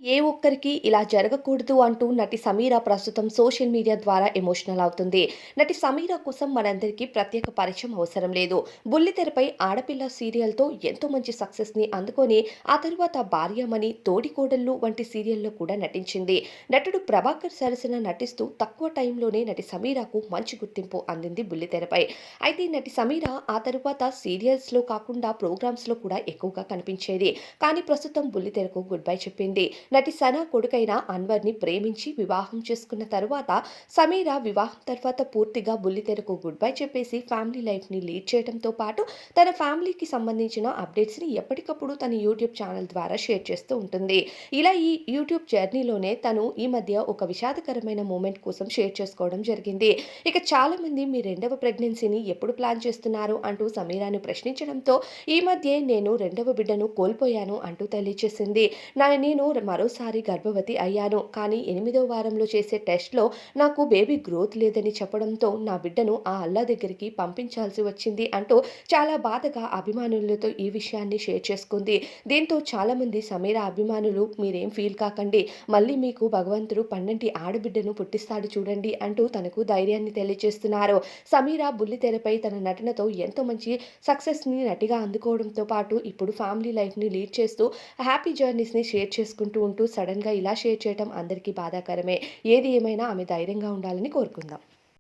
ఏ ఒక్కరికి ఇలా జరగకూడదు అంటూ నటి సమీర ప్రస్తుతం సోషల్ మీడియా ద్వారా ఎమోషనల్ అవుతుంది. నటి సమీర కోసం మనందరికీ ప్రత్యేక పరిచయం అవసరం లేదు. బుల్లితెరపై ఆడపిల్ల సీరియల్తో ఎంతో మంచి సక్సెస్ని అందుకొని ఆ తరువాత భార్యామణి, తోడికోడళ్ళు వంటి సీరియల్లో కూడా నటించింది. నటుడు ప్రభాకర్ సరసన నటిస్తూ తక్కువ టైంలోనే నటి సమీరకు మంచి గుర్తింపు అందింది బుల్లితెరపై. అయితే నటి సమీర ఆ తరువాత సీరియల్స్లో కాకుండా ప్రోగ్రామ్స్లో కూడా ఎక్కువగా కనిపించేది. కానీ ప్రస్తుతం బుల్లితెరకు గుడ్ బై చెప్పింది. నటి సనా కొడుకైన అన్వర్ని ప్రేమించి వివాహం చేసుకున్న తరువాత సమీర వివాహం తర్వాత పూర్తిగా బుల్లితెరకు గుడ్ బై చెప్పేసి ఫ్యామిలీ లైఫ్ని లీడ్ చేయడంతో పాటు తన ఫ్యామిలీకి సంబంధించిన అప్డేట్స్ని ఎప్పటికప్పుడు తన యూట్యూబ్ ఛానల్ ద్వారా షేర్ చేస్తూ ఉంటుంది. ఇలా ఈ యూట్యూబ్ జర్నీలోనే తను ఈ మధ్య ఒక విషాదకరమైన మూమెంట్ కోసం షేర్ చేసుకోవడం జరిగింది. ఇక చాలా మంది మీ రెండవ ప్రెగ్నెన్సీని ఎప్పుడు ప్లాన్ చేస్తున్నారు అంటూ సమీరాను ప్రశ్నించడంతో ఈ మధ్య నేను రెండవ బిడ్డను కోల్పోయాను అంటూ తెలియజేసింది. నేను మరోసారి గర్భవతి అయ్యాను. కానీ 8వ వారంలో చేసే టెస్ట్‌లో నాకు బేబీ గ్రోత్ లేదని చెప్పడంతో నా బిడ్డను ఆ అల్లా దగ్గరికి పంపించాల్సి వచ్చింది అంటూ చాలా బాధగా అభిమానులతో ఈ విషయాన్ని షేర్ చేసుకుంది. దీంతో చాలామంది సమీర అభిమానులు మీరేం ఫీల్ కాకండి. మళ్ళీ మీకు భగవంతుడు పండంటి ఆడబిడ్డను పుట్టిస్తాడు చూడండి అంటూ తనకు ధైర్యాన్ని తెలియజేస్తున్నారు. సమీర బుల్లితెరపై తన నటనతో ఎంతో మంచి సక్సెస్‌ని నటిగా అందుకోవడంతో పాటు ఇప్పుడు ఫ్యామిలీ లైఫ్‌ని లీడ్ చేస్తూ హ్యాపీ జర్నీస్‌ని షేర్ చేసుకుంటూ ఉంటూ సడన్‌గా ఇలా షేర్ చేయడం అందరికీ బాధాకరమే. ఏది ఏమైనా ఆమె ధైర్యంగా ఉండాలని కోరుకుందాం.